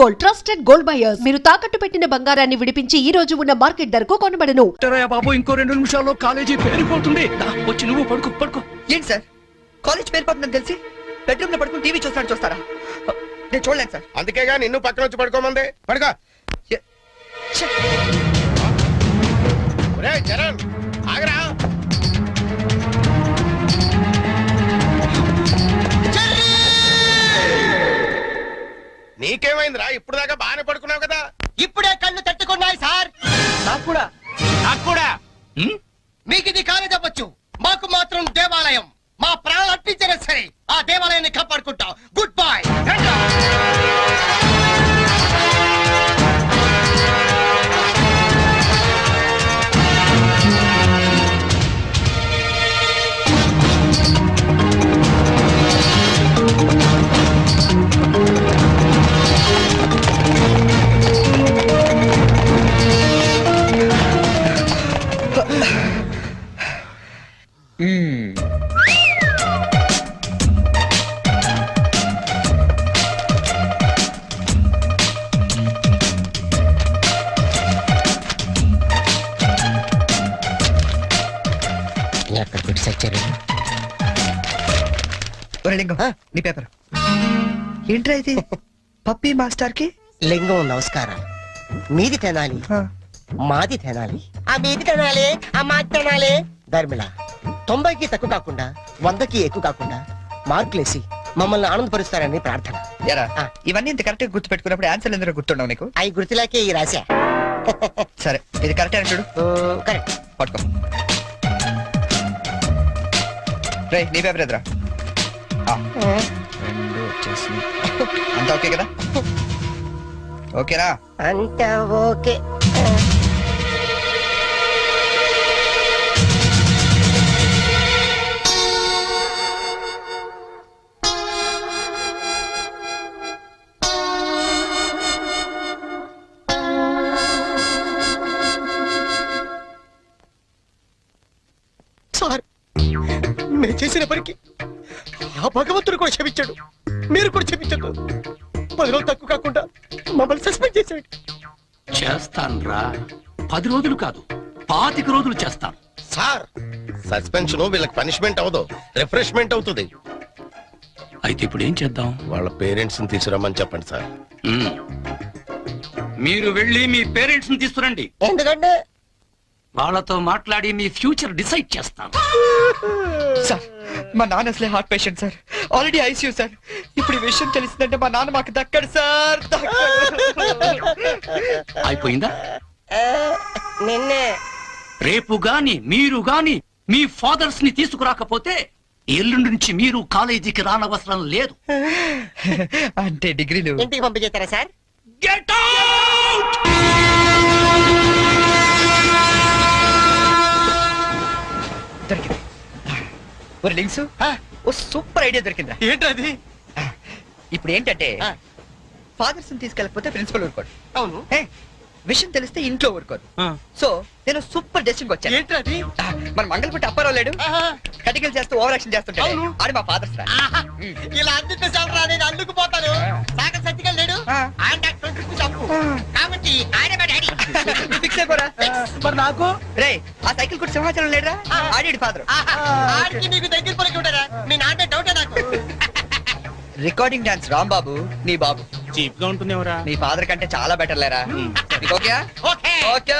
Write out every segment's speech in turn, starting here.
Gold, trusted gold buyers. మీరు తాకట్టు పెట్టిన బంగారాన్ని విడిపించి ఈ రోజు ఉన్న మార్కెట్ ధరకు కొనబడను. బాబు ఇంకో 2 నిమిషాల్లో కాలేజీ పేరిపోతుంది. వచ్చి నువ్వు పడుకో. ఏంటి సార్ కాలేజ్ పేరిపోతుందని తెలిసి బెడ్రూమ్ లో పడుకుని టీవీ చూస్తారా? నేను చూడలేను సార్. అందుకేగా నిన్ను పక్కన వచ్చి పడుకోమంది. పడుకో. ఒరేయ్ చరణ్, ఆగరా. నీకేమైందిరా? ఇప్పుడు దాకా బాగానే పడుకున్నావు కదా. ఇప్పుడే కళ్ళు తట్టుకున్నాయి సార్. నాకు కూడా మీకు ఇది కాలేజ్ అవ్వచ్చు, మాకు మాత్రం దేవాలయం. మా ప్రాణాలు అర్పించినా సరే ఆ దేవాలయాన్ని కాపాడుకుంటాం. Good bye. లింగం నీ పేపర్ ఏంట్రా ఇది? పప్పీ మాస్టర్ కి లింగం నమస్కారం. మీది తినాలి, మాది తినాలి, ఆ మీది తినాలి, ఆ మాది తినాలి. ధర్మిళ 90కి తక్కువ కాకుండా 100కి ఎక్కువ కాకుండా మార్కులేసి మమ్మల్ని ఆనందపరుస్తారని ప్రార్థన. ఇవన్నీ ఇంత కరెక్ట్ గా గుర్తు పెట్టుకున్నప్పుడు ఆన్సర్ ఎందుకు గుర్తుండవు నీకు? అవి గుర్తులేకే ఈ రాశా. సరే ఇది కరెక్ట్ అని చూడు. కరెక్ట్. పట్టుకో. రే నీ పేపర్ ఎదురా. 2 వచ్చేసి అంతా ఓకే కదా? ఓకేనా? అంతా ఓకే. సార్ నేను చేసిన పనికి ఆ భగవంతుడు కూడా క్షమించాడు, మీరు కూడా క్షమించదు. 10 రోజులు తక్కువ కాకుండా మమ్మల్ని సస్పెండ్ చేశాడు. చేస్తానురా. 10 రోజులు కాదు, 25 రోజులు చేస్తాను. సార్ సస్పెన్షన్ వీళ్ళకి పనిష్మెంట్ అవదు, రిఫ్రెష్మెంట్ అవుతుంది. అయితే ఇప్పుడు ఏం చేద్దాం? వాళ్ళ పేరెంట్స్ ని తీసుకురమ్మని చెప్పండి సార్. మీరు వెళ్ళి మీ పేరెంట్స్ ని తీసుకురండి. ఎందుకంటే వాళ్ళతో మాట్లాడి మీ ఫ్యూచర్ డిసైడ్ చేస్తాను. సార్ మా నాన్న అసలే heart patient sir, already ICU sir. ఇప్పుడు ఈ విషయం తెలిసిందంటే మా నాన్న మాకు దక్కడు సార్. అయిపోయిందా? నిన్నే రేపు గాని మీరు గాని మీ ఫాదర్స్ ని తీసుకురాకపోతే ఎల్లుండి నుంచి మీరు కాలేజీకి రానవసరం లేదు. అంటే డిగ్రీలు ఇంటికి పంపించేస్తారా సార్? Get out! దొరికింది. ఒరే లింక్స్, ఓ సూపర్ ఐడియా దొరికిందా? ఏంటది? ఇప్పుడు ఏంటంటే ఫాదర్స్ తీసుకెళ్ళకపోతే ప్రిన్సిపల్ ఊరుకోడు. అవును. విషయం తెలిస్తే ఇంట్లో ఊరుకోదు. సో నేను సూపర్ డెసిషన్ వచ్చాను. ఏంటది? మన మంగళపట్టి అప్పారావు లేడు, కటికలు చేస్తూ ఓవర్ యాక్షన్ చేస్తుంటాడు. ఆడి మా ఫాదర్స్ రా. ఇలా అందితే చాలరా, నేను అందుకు పోతాను. సాగర్ సత్తికల్ లేడు, ఆయన డాక్టర్ చంపు కాబట్టి ఆయన మా డాడీ. ఫిక్స్ అయిపోరా. మరి నాకు రే ఆ సైకిల్ కూడా సింహాచలం లేడురా, ఆడి ఫాదర్. ఆడికి నీకు దగ్గర పలికి ఉంటారా? మీ నాన్న డౌటే నాకు. రికార్డింగ్ డాన్స్ రాంబాబు నీ బాబు చీప్ గా ఉంటుంది ఎవరా? నీ ఫాదర్ కంటే చాలా బెటర్ లేరా. Okay okay okay.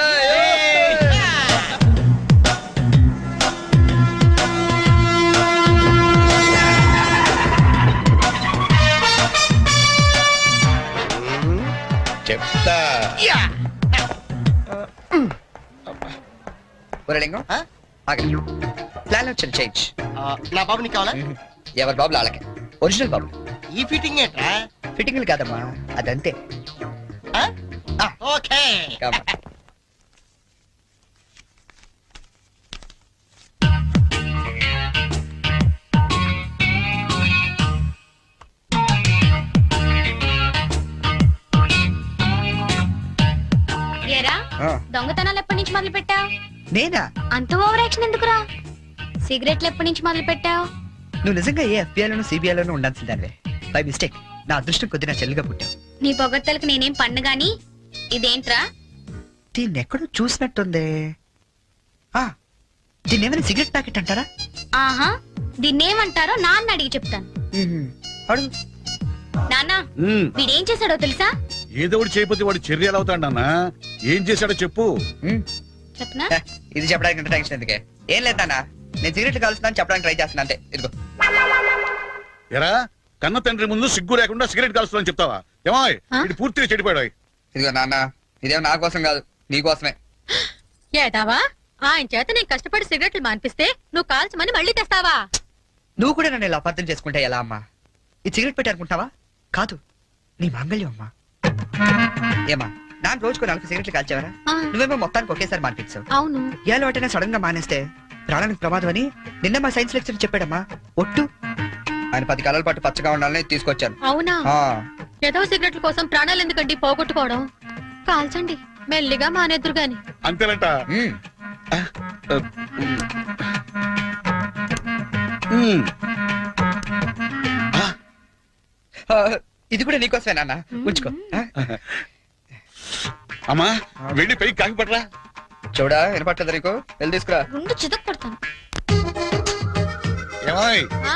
చెప్తా. లింగం ప్లాన్ వచ్చింది చేంజ్. నా బాబు నీకు కావాలా? ఎవరి బాబులు వాళ్ళకి, ఒరిజినల్ బాబులు. ఈ ఫిట్టింగ్ ఏంట్రా? ఫిట్టింగ్లు కాదమ్మా, అదంతే. ఓకే. దొంగతనాలు ఎప్పటి నుంచి మొదలు పెట్టావు? నేనా? అంత ఓవర్ యాక్షన్ ఎందుకురా? సిగరెట్లు ఎప్పటి నుంచి మొదలు పెట్టావు? నువ్వు నిజంగా ఏ FBI లోనూ CBI లోనూ ఉండాల్సిందే బై మిస్టేక్. నా అదృష్టం కొద్ది నా చెల్లిగా పుట్టావు. నీ పొగడ్తలకు నేనేం పన్ను గాని ఇదేంట్రా? దీన్ని ఎక్కడో చూసినట్టుంది. దీన్ని ఏమైనా సిగరెట్ ప్యాకెట్ అంటారా? ఆహా, దీన్నేమంటారో నాన్న అడిగి చెప్తాను. అడుగు. నాన్న, వీడేం చేశాడో తెలుసా? ఏదో ఒకటి చేయకపోతే వాడు చర్యలు అవుతాడన్నా. ఏం చేశాడో చెప్పు. చెప్పనా? ఇది చెప్పడానికి అంత టెన్షన్ ఎందుకే? ఏం లేదు నాన్న, నేను సిగరెట్లు కాలుస్తున్నాను చెప్పడానికి ట్రై చేస్తున్నా అంతే. ఇదిగో. ఎరా కన్న తండ్రి ముందు సిగ్గు లేకుండా సిగరెట్ కాల్చుకోవాలని చెప్తావా? ఏమో ఇది పూర్తిగా చెడిపోయాడు. ఇదిగో నాన్న, ఇదేం నా కోసం కాదు, నీ కోసమే. ఏదావా ఆయన చేత నేను కష్టపడి సిగరెట్లు మాన్పిస్తే నువ్వు కాల్చమని మళ్ళీ తెస్తావా? నువ్వు కూడా నన్ను ఇలా అపార్థం చేసుకుంటే ఎలా అమ్మా? ఈ సిగరెట్ పెట్టి అనుకుంటావా? కాదు, నీ మాంగళ్యం అమ్మా. ఏమా నాన్న రోజుకు 4 సిగరెట్లు కాల్చేవరా? నువ్వేమో మొత్తానికి ఒకేసారి మాన్పించావు. అవును. ఏ అలవాటైనా సడన్ గా మానేస్తే ప్రాణానికి ప్రమాదం అని నిన్న మా సైన్స్ లెక్చర్ చెప్పాడమ్మా. ఒట్టు ఆయన 10 కాలాల పాటు పచ్చగా ఉండాలని తీసుకొచ్చాను. అవునా? ఏదో సిగరెట్ల కోసం ప్రాణాలు ఎందుకండి పోగొట్టుకోవడం? కాల్చండి, మెల్లిగా మానేద్దురు గాని. అంతేనంట. ఇది కూడా నీకోసమే నాన్న, ఉంచుకో. అమ్మా వెళ్ళి పైకి కాకి పట్టరా. చూడా వినపట్లేదా నీకు? వెళ్ళి తీసుకురా. గుండు చితక్ కొడతాను. ఏమాయ్ ఆ,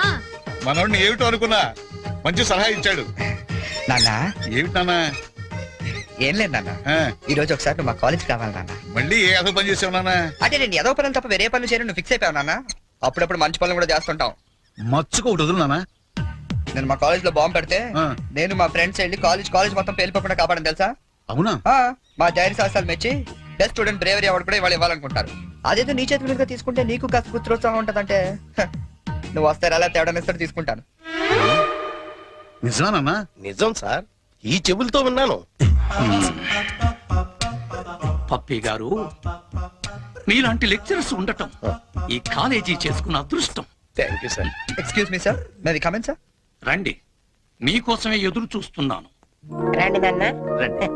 మనోడిని ఏమిటో అనుకున్నా, మంచి సలహా ఇచ్చాడు. నాన్న ఏమిటి నాన్న? ఏం లేదు నాన్న, ఈ రోజు ఒకసారి నువ్వు మా కాలేజ్ కావాలి నాన్న. మళ్ళీ ఏ అసలు పని చేసావు నాన్న? అంటే నేను ఏదో పనులు తప్ప వేరే పనులు చేయను నువ్వు ఫిక్స్ అయిపోయావు నాన్న. అప్పుడప్పుడు మంచి పనులు కూడా చేస్తుంటాం. మచ్చుకు ఒకటి వదులు నాన్న. నేను మా కాలేజ్ లో బాంబు పెడితే ఆ. నేను మా ఫ్రెండ్స్ వెళ్ళి కాలేజ్ మొత్తం పేలిపోకుండా కాపాడని తెలుసా? అవునా? మా ధైర్య సాహసాలు మెచ్చి బెస్ట్ స్టూడెంట్ బ్రేవరీ అవార్డు కూడా ఇవాళ ఇవ్వాలనుకుంటారు. అదేదో నీ చేతి మీదుగా తీసుకుంటే నీకు కాస్త గుర్తురోత్సాహం ఉంటదంటే నువ్వు వస్తే అలా తేడానిస్తాడు తీసుకుంటాను. నిజమా నాన్న? నిజం సార్, ఈ చెవులతో విన్నాను. పప్పి గారు, మీలాంటి లెక్చరర్స్ ఉండటం ఈ కాలేజీ చేసుకున్న అదృష్టం. Thank you sir. Excuse me sir, నాది కమెంట్ సార్. రండి, మీకోసమే ఎదురు చూస్తున్నాను. రండి నాన్న. రండి.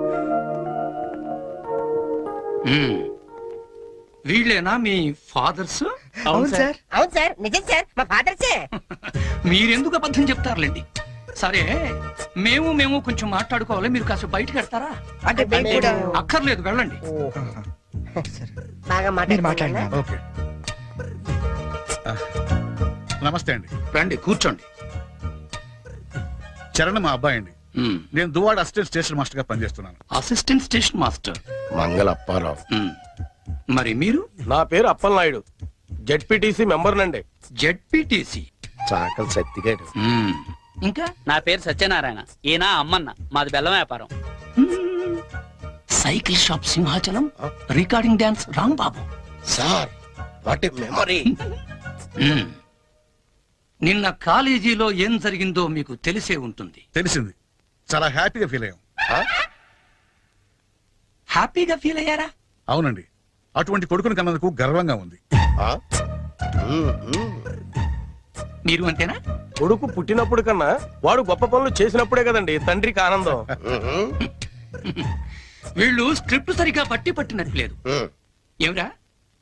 వీళ్ళేనా మీ ఫాదర్స్? అవును సార్. అవును సార్, నిజం సార్, మా ఫాదర్సే. మీరెందుకు అబద్ధం చెప్తారులేండి. సరే, మేము కొంచెం మాట్లాడుకోవాలి. మీరు కాస్త బయటకు వెళ్తారా? అంటే మేము కూడా అక్కర్లేదు, వెళ్ళండి. సరే. బాగా మీరు మాట్లాడినా. ఓకే. నమస్తే అండి. రండి, కూర్చోండి. చరణ్ మా అబ్బాయి అండి. నేను దువాడ అసిస్టెంట్ స్టేషన్ మాస్టర్ గా పనిచేస్తున్నాను. Assistant station master. మంగళ అప్పారావు. మరి మీరు? నా పేరు అప్పలనాయుడు, జెడ్పీటీసీ మెంబర్ నండి. జెడ్పీటీసీ. చాకలి సత్తిగాడు. ఇంకా? నా పేరు సత్యనారాయణ, ఈయన అమ్మన్న, మాది బెల్లం వ్యాపారం. Cycle shop Simhachalam, recording dance Rambabu. Sir what a memory. నిన్న కాలేజీలో ఏం జరిగిందో మీకు తెలిసే ఉంటుంది. తెలిసింది. చాలా హ్యాపీగా ఫీల్ అయ్యాం. హ్యాపీగా ఫీల్ అయ్యారా? అవునండి, అటువంటి కొడుకుని కన్నందుకు గర్వంగా ఉంది. మీరు అంతేనా? కొడుకు పుట్టినప్పుడు కన్నా వాడు గొప్ప పనులు చేసినప్పుడే కదండి తండ్రికి ఆనందం. వీళ్ళు స్క్రిప్ట్ సరిగా పట్టినట్లేదు. ఏమిరా,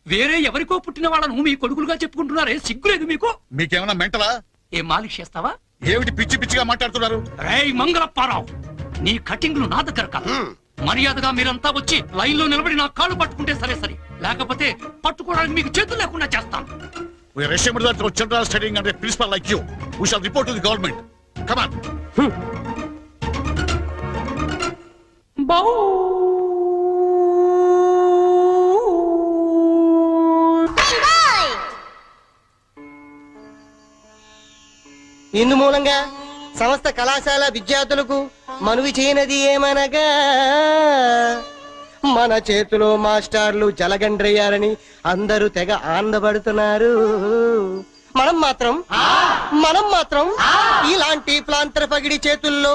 వేరే ఎవరికో పుట్టిన వాళ్ళను మీ కొడుకులుగా చెప్పుకుంటున్నారే, సిగ్గులేదు మీకు? మీకేమైనా మెంటలా? ఏ మాలిష్ చేస్తావా? ఏమిటి పిచ్చి పిచ్చిగా మాట్లాడుతున్నారు? రేయ్ మంగళప్పారావు, నీ కటింగ్లు నా దగ్గర కాదు. మర్యాదగా మీరంతా వచ్చి లైన్ లో నిలబడి నా కాళ్ళు పట్టుకుంటే సరే, లేకపోతే పట్టుకోవడానికి మీకు చేతులు లేకుండా చేస్తాను. We are ashamed that our children are studying under a principal like you. We shall report to the government. Come on. ఇందు మూలంగా సమస్త కళాశాల విద్యార్థులకు మనవి చేయనది ఏమనగా, మన చేతిలో మాస్టర్లు జలగండ్రయ్యారని అందరూ తెగ ఆనందపడుతున్నారు. మనం మాత్రం ఇలాంటి ప్లాంతర పగిడి చేతుల్లో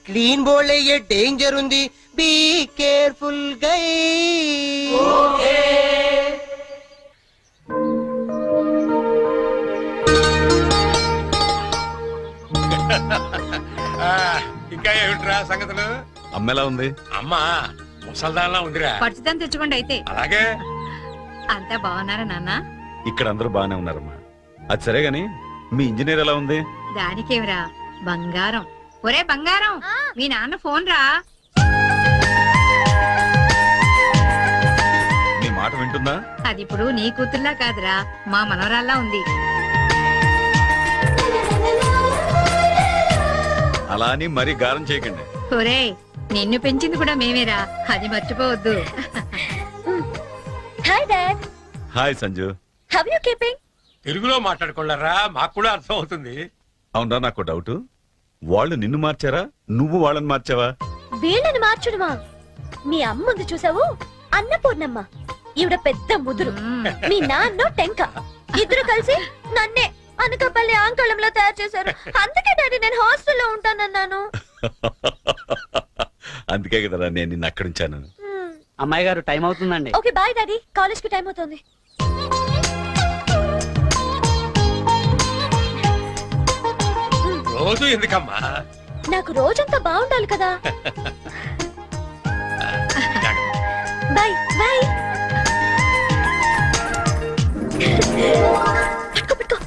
క్లీన్ బోల్డ్ అయ్యే డేంజర్ ఉంది. బీ కేర్ఫుల్ గై. ఇంకా ఏమిట్రా సంగతులు? అమ్మెలా ఉంది? అమ్మా ముసల్దాన్లా ఉందిరా. పచ్చిదాన్ని తెచ్చుకోండి అయితే. అలాగే. అంతా బాగున్నారా నాన్న? ఇక్కడ అందరూ బానే ఉన్నారమ్మా. అది సరే గాని మీ ఇంజనీర్ ఎలా ఉంది? దానికేమిరా, బంగారం. ఒరే బంగారం మీ నాన్న ఫోన్ రా. నీ మాట వింటుందా? అది ఇప్పుడు నీ కూతుర్లా కాదురా, మా మనవరాల్లా ఉంది. అలా అని మరీ గారం చేయకండి. ఒరే నిన్ను పెంచింది కూడా మేమేరా, అది మర్చిపోవద్దు. Hi dad, hi Sanju. How you keeping? తెలుగులో మాట్లాడుకోలేరా, మాకు కూడా అర్థం అవుతుంది. అవునరా, నాకు డౌట్. వాళ్ళు నిన్ను మార్చారా, నువ్వు వాళ్ళని మార్చావా? వీళ్ళని మార్చుడుమా? మీ అమ్మ ఉంది చూసావు, అన్నపూర్ణమ్మ. ఈవిడ పెద్ద ముదురు, మీ నాన్న టెంక. ఇద్దరు కలిసి నన్నే అనకాపల్లి ఆంకళంలో తయారు చేశారు. అందుకే డాడీ నేను హాస్టల్లో ఉంటానన్నాను. అందుకే కదరా నేను నిన్ను అక్కడ ఉంచాను. అమ్మాయి గారు టైం అవుతుందండి. ఓకే బాయ్ డాడీ, కాలేజ్ కి టైం అవుతుంది. రోజు ఎందుకమ్మా? నాకు రోజంతా బాగుండాలి కదా. Bye bye. పట్టుకో పట్టుకో.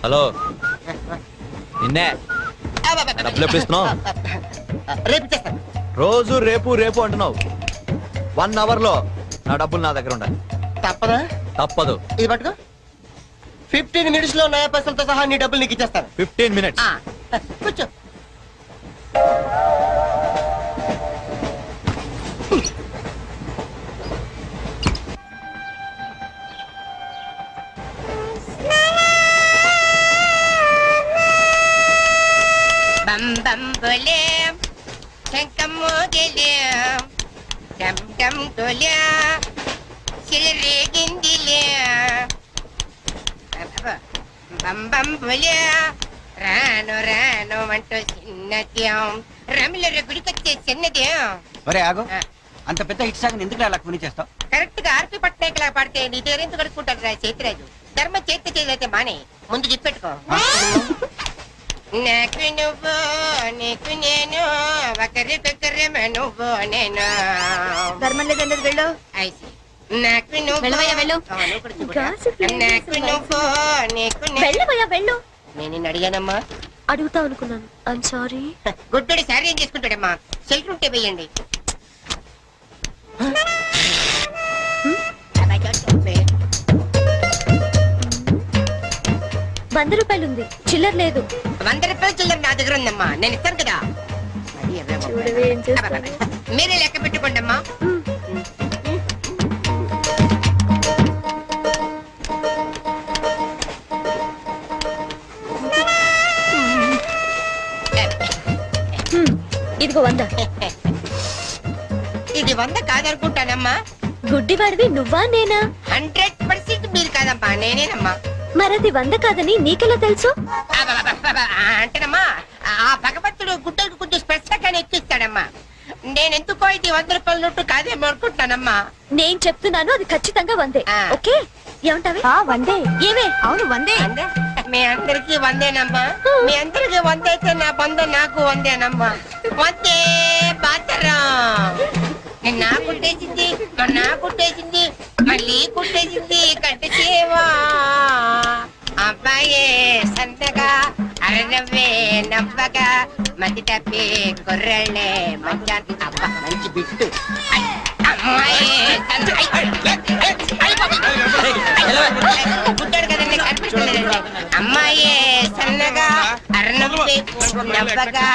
హలో, నిన్నే డబ్బులు ఎప్పుడు ఇస్తున్నావు? రేపు ఇచ్చేస్తాను. రోజు రేపు రేపు అంటున్నావు. 1 అవర్ లో నా డబ్బులు నా దగ్గర ఉండాలి. తప్పదా? తప్పదు. ఇది పట్టుకో. 15 మినిట్స్ లో నయా పైసలతో సహా నీ డబ్బులు నీకు ఇచ్చేస్తాను. 15 మినిట్స్. కూర్చో. బం బం బోలేం శంఖం మోగలేం డమ్ డమ్ డోలే సిలరేగిందిలే బం బం బోలే రాను రాను అంటూ చిన్నదేం రమిల గుడికొచ్చే చిన్నదేం. ఒరే ఆగు, అంత పెద్ద హిట్ సాగ్ ఎందుకు అలా కొని చేస్తావు? కరెక్ట్ గా ఆర్పి పట్నాయక్ లా పాడితే నీ పేరెందుకు కడుక్కుంటారు రా చేతిరాజు. ధర్మ చేతి చేదైతే మానే ముందు చెప్పెట్టుకో. నాకు నువ్వు నీకు నేను ఒకరికొకరేమో నువ్వు నేను. ధర్మం లేదన్నది వెళ్ళు. ఐసి నాకు నువ్వు వెళ్ళవయ్యా, వెళ్ళు. నువ్వు కూడా చూడు. Gossip లేదు. నాకు నువ్వు నీకు వెళ్ళవయ్యా వెళ్ళు. నేను నిన్ను అడిగానమ్మా. అడుగుతా అనుకున్నాను. I'm sorry. గుడ్డోడి సారీ ఏం చేసుకుంటాడమ్మా? షెల్టర్ ఉంటే వేయండి. ₹100 ఉంది, చిల్లర లేదు. 100 రూపాయలు చిల్లర నా దగ్గర ఉందమ్మా, నేను ఇస్తాను కదా. చూడవే ఏం చేస్తాను. మీరే లెక్క పెట్టుకోండి అమ్మా. ఇదిగో 100. ఇది 100 కాదనుకుంటానమ్మా. గుడ్డివాడివి నువ్వా నేనా? 100% మీరు కాదమ్మా, నేనేనమ్మా. మరది 100 కాదని నీకెలా తెలుసు? అంటేనమ్మా, ఆ భగవంతుడు గుడ్డలకు కొంచెం స్పెషల్గానే ఎక్కిస్తాడమ్మా. నేనెందుకో ఇది 100 రూపాయల నోటు కాదేమో అనుకుంటానమ్మా. నేను చెప్తున్నాను, అది ఖచ్చితంగా 100. ఆ. ఓకే, ఏమంటావి? 100. ఏమే? అవును 100. మీ అందరికి 100నమ్మా. మీ అందరికి 100 అయితే నా బంధం నాకు 100నమ్మా. 100 బాతరం. నా కుట్టేసింది, నా కుట్టేసింది, మళ్ళీ కుట్టేసింది గడ్డ చేవా. అబ్బాయే సంతగా అరనవ్వే నవ్వగా మతి తప్పి కుర్రళ్ళే మంచి అబ్బా మంచి బిట్టు. అమ్మాయే పుట్టాడు కదండి, కనిపించలేదండి. అమ్మాయే సన్నగా అరనవ్వే నవ్వగా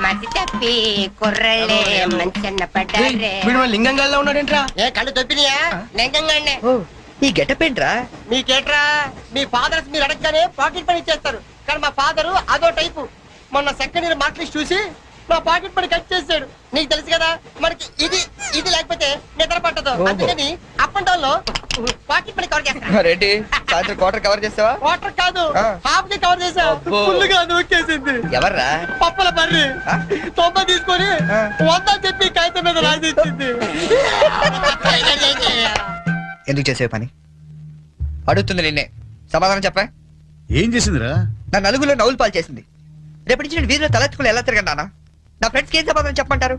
మతి తప్పి కుర్రళ్ళే మంచన్న పడ్డారే. లింగంగా ఉన్నాడేంట్రా? ఏ కళ్ళు తప్పినాయా? లింగంగానే. ఈ గెటప్ ఏంట్రా? మీకేట్రా? మీ ఫాదర్స్ మీరు అడగగానే పాకెట్ పని చేస్తారు, కానీ మా ఫాదరు అదో టైపు. మొన్న సెకండ్ ఇయర్ మార్క్ లిస్ట్ చూసి నా పాకెట్ పడి కట్ చేశాడు. నీకు తెలుసు కదా మనకి ఇది లేకపోతే నిద్ర పట్టదు. అందుకని అప్ అండ్ డౌన్ లో పాకెట్ పడి కవర్ చేస్తా. రెడ్డి సాయంత్రం క్వార్టర్ కవర్ చేస్తావా? వాటర్ కాదు, ఆ. హాఫ్ కి కవర్ చేసా. అబ్బో. ఫుల్ గా నూకేసింది. ఎవర్రా? పప్పల బర్రి ఆ? 90 తీసుకొని ఆ. 100 చెప్పి కాగితం మీద రాసిచ్చింది. ఎందుకు చేసే పని? అడుగుతుంది నిన్నే, సమాధానం చెప్పా. ఏం చేసిందిరా? నా నలుగులో నవ్వులు పాలు చేసింది. రేపటి నుంచి నేను వీధిలో తలెత్తుకుని ఎలా తిరగను నాన్న? నా ఫ్రెండ్స్కి ఏం సమాధానం చెప్పమంటారు?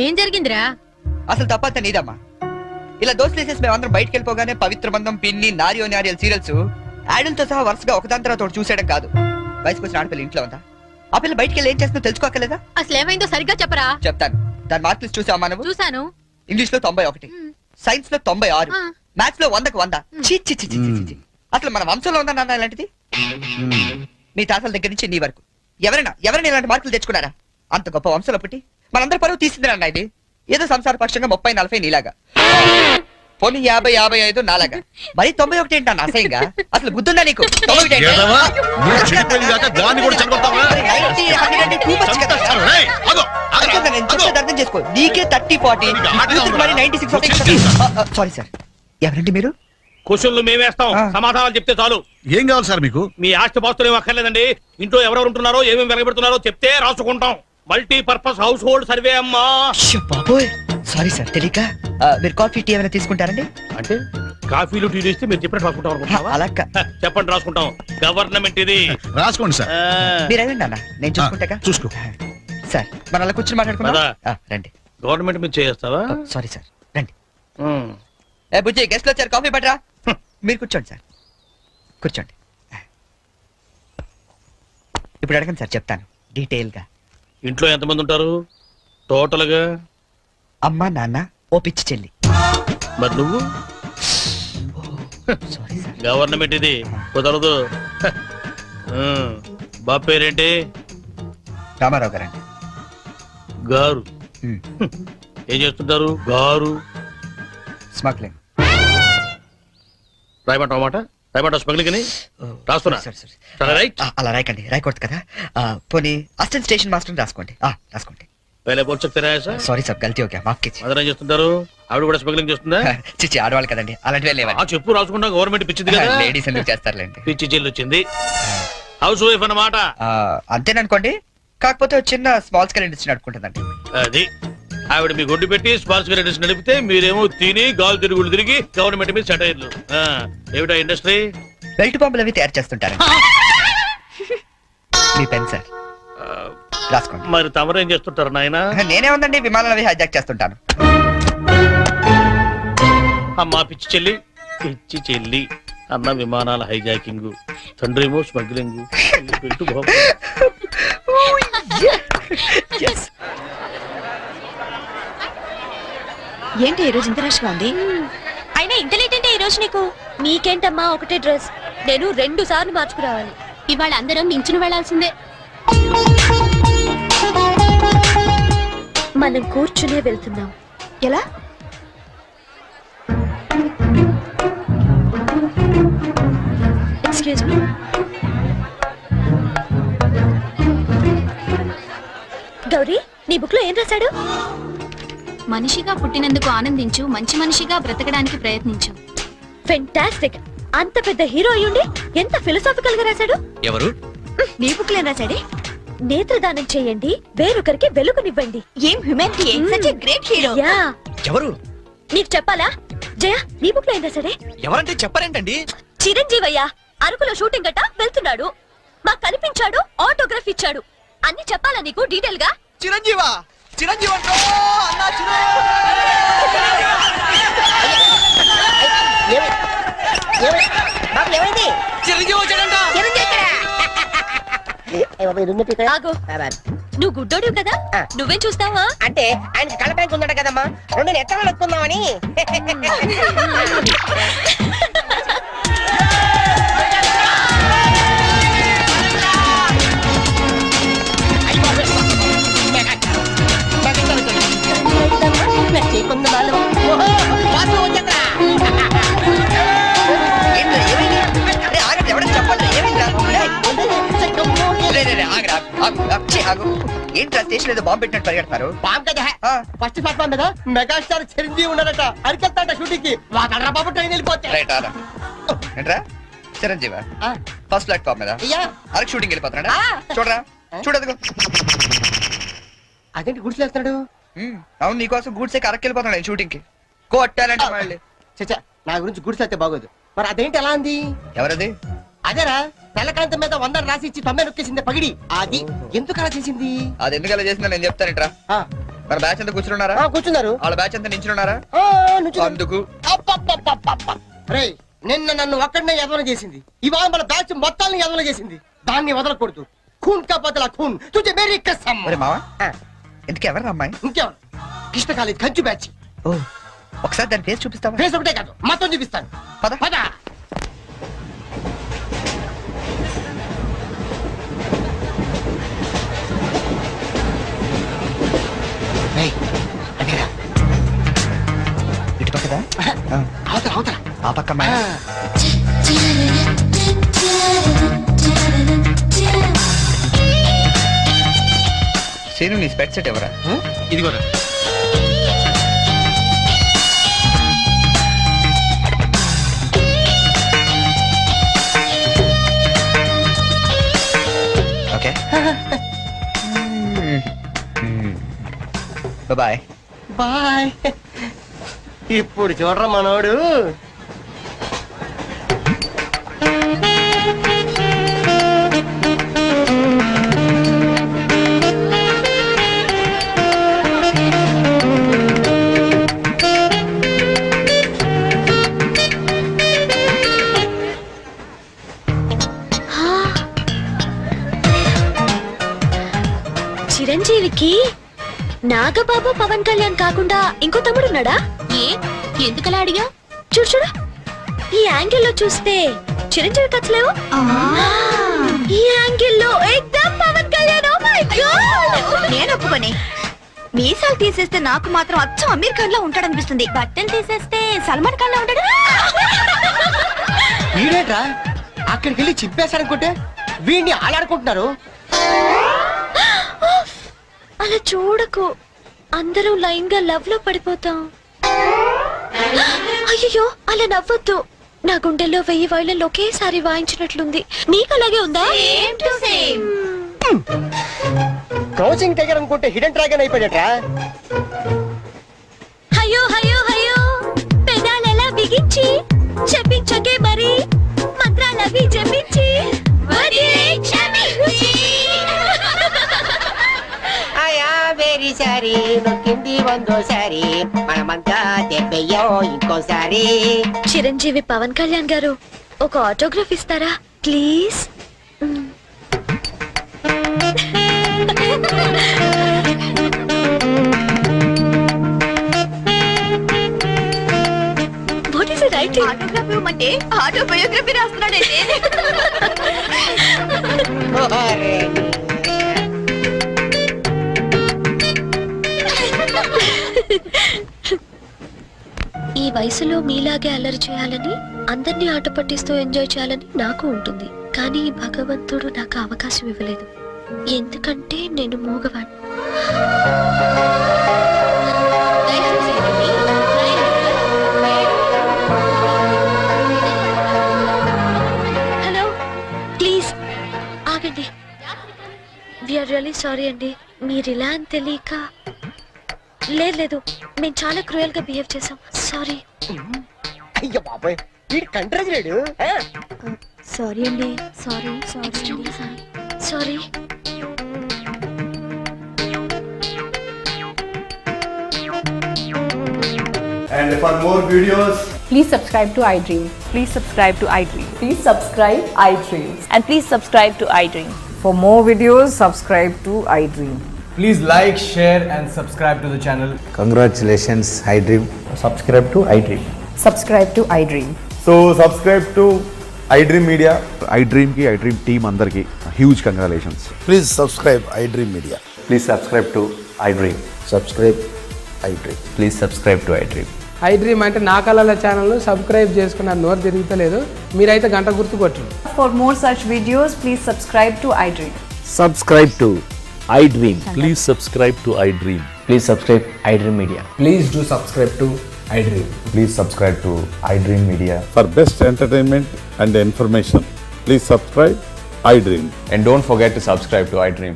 ఏం జరిగిందిరా? అసలు తప్పంతా నీదమ్మా. ఇలా దోస్తులు వేసేసి మేమందరం బయటకు వెళ్ళిపోగానే పవిత్ర బంధం, పిన్ని, నారియో నారియల్ సీరియల్స్ యాడల్తో సహా వరుసగా ఒకదాని తర్వాత ఒకటి చూసేయడం కాదు. వయసుకు వచ్చిన ఆడపిల్ల ఇంట్లో ఉందా? ఆ పిల్ల బయటకు వెళ్ళి ఏం చేస్తుందో తెలుసుకోకలేదా? అసలు ఏమైందో సరిగ్గా చెప్పరా. చెప్తాను. దాని మార్కులు చూసావా నువ్వు? చూశాను. ఇంగ్లీష్ లో 91, సైన్స్ లో 96, ఆ. మ్యాథ్స్ లో 100కు 100. ఛీ, ఛీ, ఛీ, ఛీ, ఛీ, ఛీ. అసలు మన వంశంలో ఉందా నాన్న ఇలాంటిది? మీ తాతల దగ్గర నుంచి నీ వరకు ఎవరైనా ఇలాంటి మార్కులు తెచ్చుకున్నారా? అంత గొప్ప వంశంలో పుట్టి మనందరి పరువు తీసింది నాన్న ఇది. ఏదో సంసార పక్షంగా 30-40 నీలాగా, పోనీ 50-55 నాలాగా, మరి 91 ఏంటి అన్న అసహ్యంగా? అసలు బుద్ధుందా నీకు? 91 ఏంటి? ఏదవా? నువ్వు చెడిపోయింది కాక దాన్ని కూడా చెడగొడతావా? మరి 90, 100 అంటే too much కదా. రేయ్, ఆగు, ఆగు, అర్థం నేను ఆగు. చెప్పేది అర్థం చేసుకో. నీకే 30-40, నీకు ఆటగా యూత్కి మరి 96 సారీ సార్. ఎవరండి మీరు? క్వశ్చన్లు మేమేస్తాం, ఆ. సమాధానాలు చెప్తే చాలు. ఏం కావాలి సార్ మీకు? మీ ఆస్తి పాస్తులు ఏం అక్కర్లేదండి. ఇంట్లో ఎవరెవరు ఉంటున్నారో ఏమేమి వెలగబెడుతున్నారో చెప్తే రాసుకుంటాం. మల్టీపర్పస్ హౌస్ హోల్డ్ సర్వే అమ్మా. అయ్యో బాబోయ్, సారీ సార్ తెలియక. మీరు కాఫీ టీ ఏమైనా తీసుకుంటారండి? అంటే కాఫీలు టీలు ఇస్తే మీరు చెప్పినట్టు రాసుకుంటాం అనుకుంటున్నావా? అలా చెప్పండి, రాసుకుంటాం. గవర్నమెంట్ ఇది. రాసుకోండి సార్. ఆ, మీరు వెళ్ళండి అన్న, నేను చూసుకుంటాగా. చూసుకో. సార్ మన అలా కూర్చొని మాట్లాడుకుందాం. పద. రండి. గవర్నమెంట్ మీద చేస్తావా? సారీ సార్, రండి. ఏ బుజ్జి, గెస్ట్లు వచ్చారు, కాఫీ పట్టరా. మీరు కూర్చోండి సార్, కూర్చోండి. ఇప్పుడు అడగండి సార్, చెప్తాను డీటెయిల్ గా. ఇంట్లో ఎంతమంది ఉంటారు టోటల్ గా? అమ్మ, నాన్న, ఓ పిచ్చి చెల్లి. మరి నువ్వు? Sorry sir. గవర్నమెంట్ ఇది, కుదరదు. బాబు పేరేంటి? రామారావు గారండి. గారు. ఏం చేస్తుంటారు గారు? స్మగ్లింగ్. రాయమంటావు మాట? రాయమంటావు స్మగ్లింగ్ అని రాస్తున్నా. సరే, రైట్. అలా రాయకండి, రాయకూడదు కదా. పోనీ అసిస్టెంట్ స్టేషన్ మాస్టర్ రాసుకోండి. రాసుకోండి. పहले बोल सकते रहे सर. సారీ సార్, గల్తీ ఓకే, మాఫ్ कीजिए. మదర్ ఏం చేస్తుంటారు? ఆవిడ కూడా స్మగ్లింగ్ చేస్తుందా? చిచ్చి, ఆడవాళ్ళు కదండి, అలాంటివే ఆ లేవండి. చెప్పు, రాసుకుంటా. గవర్నమెంట్ పిచ్చింది కదా. లేడీస్ ఎందుకు చేస్తారులేండి. పిచ్చి చెల్లి వచ్చింది. హౌస్ వైఫ్ అన్నమాట. అంతేననుకోండి, కాకపోతే ఒక చిన్న స్మాల్ స్కేల్ ఇండస్ట్రీ నడుపుకుంటుందండి. అది ఆవిడ మీ గొడ్డు పెట్టి స్పాల్స్ ఇండస్ట్రీ నడిపితే మీరేమో తిని గాలు తిరుగులు తిరిగి గవర్నమెంట్ మీద సెటైర్లు. ఏమిటా ఇండస్ట్రీ? బెల్ట్ బాంబులు అవి తయారు చేస్తుంటారు. మీ పెన్ సార్, రాసుకోండి. మరి తమరేం చేస్తుంటారు నాయన? నేనే ఉందండి, విమానాలు అవి హైజాక్ చేస్తుంటాను. అమ్మా పిచ్చి చెల్లి, పిచ్చి చెల్లి అన్న విమానాల హైజాకింగ్, తండ్రేమో స్మగ్లింగ్. ఏంటి ఈ రోజు ఇంత రష్ గా ఉంది? అయినా ఇంత లేట్ అంటే ఈ రోజు నీకు? నీకేంటమ్మా ఒకటే డ్రెస్, నేను 2 సార్లు మార్చుకురావాలి. ఇవాళ అందరం నించుని వెళ్లాల్సిందే. మనం కూర్చునే వెళ్తున్నాం. ఎలా? Excuse me. గౌరీ, నీ బుక్ లో ఏం రాశాడు? మనిషిగా పుట్టినందుకు ఆనందించు, మంచి మనిషిగా బ్రతకడానికి ప్రయత్నించు. ఫెంటాస్టిక్. అంత పెద్ద హీరో అయ్యుండి ఎంత ఫిలసాఫికల్ గా రాశాడు. ఎవరు? నీ బుక్ లో రాశాడే, నేత్రదానం చేయండి, వేరొకరికి వెలుగునివ్వండి. ఏం humanity, such a great hero. Yeah. ఎవరు? నీకు చెప్పాలా? జయ, నీ బుక్ లో ఏం రాశాడే? ఎవరంటే చెప్పరేంటండి? చిరంజీవయ్యా, అరకులో షూటింగ్ గట్ట వెళ్తున్నాడు, మాకు కనిపించాడు, ఆటోగ్రాఫ్ ఇచ్చాడు. అన్ని చెప్పాలా నీకు డీటెయిల్ గా? చిరంజీవా? చిరంజీవి అంటో అన్నా, చిరంజీవి వచ్చాడంట. ఆగు, నువ్వు గుడ్డోడు కదా, నువ్వేం చూస్తావా? అంటే ఆయన కళ్ళ బ్యాంక్ ఉందట కదమ్మా, 2 ఎత్తలు ఎక్కుందామని. ఆగు. ఏంట్రా స్టేషన్ ఏదో బాంబు పెట్టినట్టు పరిగెడతారు? బామ్ కదా ఆ, ఫస్ట్ ప్లాట్ఫామ్ మీద మెగాస్టార్ చిరంజీవి ఉన్నారట అరికెళ్తాడ షూటింగ్ కి వాడరా బాబు ట్రైన్ వెళ్ళిపోతే రైట్ ఆరా. ఏంట్రా చిరంజీవా ఫస్ట్ ప్లాట్ఫామ్ మీద అయ్యా అరకు షూటింగ్ వెళ్ళిపోతున్నాడా? ఆ. చూడరా చూడదుగో. అదేంటి గుడిసేస్తున్నాడు అవును నీకోసం గూడ్సే అరకు వెళ్ళిపోతున్నాడు షూటింగ్ కి. కొట్టాలంటే మళ్ళీ. చచ్చా నా గురించి గుడిసేస్తే బాగోదు మరి అదేంటి ఎలా అంది ఎవరది? అదేరా తెల్లకాంతం మీద 100 రాసి ఇచ్చి తొమ్మే నొక్కేసింది పగిడి అది ఎందుకు అలా చేసింది అది ఎందుకు అలా చేసిందో నేను చెప్తానంట్రా. ఆ, మన బ్యాచ్ అంతా కూర్చున్నారా? ఆ, కూర్చున్నారు వాళ్ళ బ్యాచ్ అంతా నించున్నారా? ఆ, నుంచున్నారు. అందుకు అబ్బబ్బబ్బబ్బబ్బ. రేయ్ నిన్న నన్ను ఒక్కడనే ఎదవన చేసింది ఇవాళ మన బ్యాచ్ మొత్తాన్ని ఎదవన చేసింది దాన్ని వదలకూడదు ఖూన్ కా బదలా ఖూన్ తుజే మేరీ కసమ్ ఒరే మావా ఆ, ఎందుకు ఎవరు అమ్మాయి? ఇంకెవరు కృష్ణ కాలేజ్ కంచు బ్యాచ్ ఓ ఒకసారి దాని ఫేస్ చూపిస్తావా? ఫేస్ ఒకటే కాదు మొత్తం చూపిస్తాను పద. పద రేయ్, అదేరా. ఇటు పక్కదా? ఆ, అవతల అవతల ఆ పక్క అమ్మాయి. ఆ. సీను నీ స్పెట్ సెట్ ఎవరా? ఇదిగోరా. Okay bye. బాయ్ ఇప్పుడు చూడరా మనోడు చిరంజీవికి నాగబాబు పవన్ కళ్యాణ్ కాకుండా ఇంకో తమ్ముడున్నాడా? ఏ ఎందుకలా అడిగా? చూడు చూడు ఈ యాంగిల్ లో చూస్తే చిరంజీవి కచ్చలేవు, ఈ యాంగిల్ లో ఎక్దమ్ Pawan Kalyan. Oh my God నేను ఒప్పుకొని మీసాలు తీసేస్తే నాకు మాత్రం అచ్చం అమీర్ ఖాన్ లా ఉంటాడనిపిస్తుంది, బట్టలు తీసేస్తే సల్మాన్ ఖాన్ లా ఉంటాడు. వీడేట్రా అక్కడికి వెళ్ళి చింపేశాడనుకుంటే వీడిని ఆలాడుకుంటున్నారు. అలా చూడకు, అందరూ లైన్ గా లవ్ లో పడిపోతాం. అయ్యో అలా నవ్వొద్దు, నా గుండెల్లో 1000 వైళ్ళల్లో ఒకేసారి వాయించినట్లుంది. నీకు అలాగే ఉందా? క్రౌచింగ్ టైగర్ అనుకుంటే హిడెన్ డ్రాగన్ అయిపోయాడట్రా. అయ్యో అయ్యో అయ్యో పెదాలెలా బిగించి చెప్పించకే మరి మంత్రాలవి జపించి వెరీ సారీ నొక్కింది 100సారి మనమంతా దెబ్బయ్యో ఇంకోసారి. చిరంజీవి పవన్ కళ్యాణ్ గారు ఒక ఆటోగ్రాఫ్ ఇస్తారా please? What is it writing? Autograph ఇవ్వమంటే ఆటోబయోగ్రఫీ రాస్తున్నాడంటే. ఈ వయసులో మీలాగే అల్లరి చేయాలని, అందరినీ ఆట పట్టిస్తూ ఎంజాయ్ చేయాలని నాకు ఉంటుంది. కానీ భగవంతుడు నాకు అవకాశం ఇవ్వలేదు, ఎందుకంటే నేను మూగవాణ్ణి. హలో ప్లీజ్ ఆగండి. వీఆర్ రియల్లీ సారీ అండి, మీరు ఇలా అని తెలియక. లేదు మేము చాలా క్రూయల్ గా బిహేవ్ చేసాం, సారీ. అయ్యో బాబాయ్ వీడు కంట్రోల్ లేడు. సారీ అండి, sorry sorry. And for more videos, Please subscribe to iDream. Please subscribe to iDream. Please subscribe iDream. And please subscribe to iDream. For more videos, subscribe to iDream. please like, share and subscribe to the channel. Congratulations, iDream. Subscribe to iDream. Subscribe to iDream. So subscribe to iDream Media. iDream ki iDream team అందరికి huge congratulations. Please subscribe iDream media. Please subscribe to iDream. Subscribe iDream. Please subscribe to iDream. iDream అంటే నా కళల channel subscribe చేసుకున్న నోరు తిరుగుతలేదు, మీరైతే గంట గుర్తు కొట్టండి. For more such videos, please subscribe to iDream. Subscribe to iDream. Please subscribe to I dream. Please subscribe iDream Media. Please do subscribe to iDream. Please subscribe to iDream Media. For best entertainment and information please subscribe I dream. And don't forget to subscribe to iDream.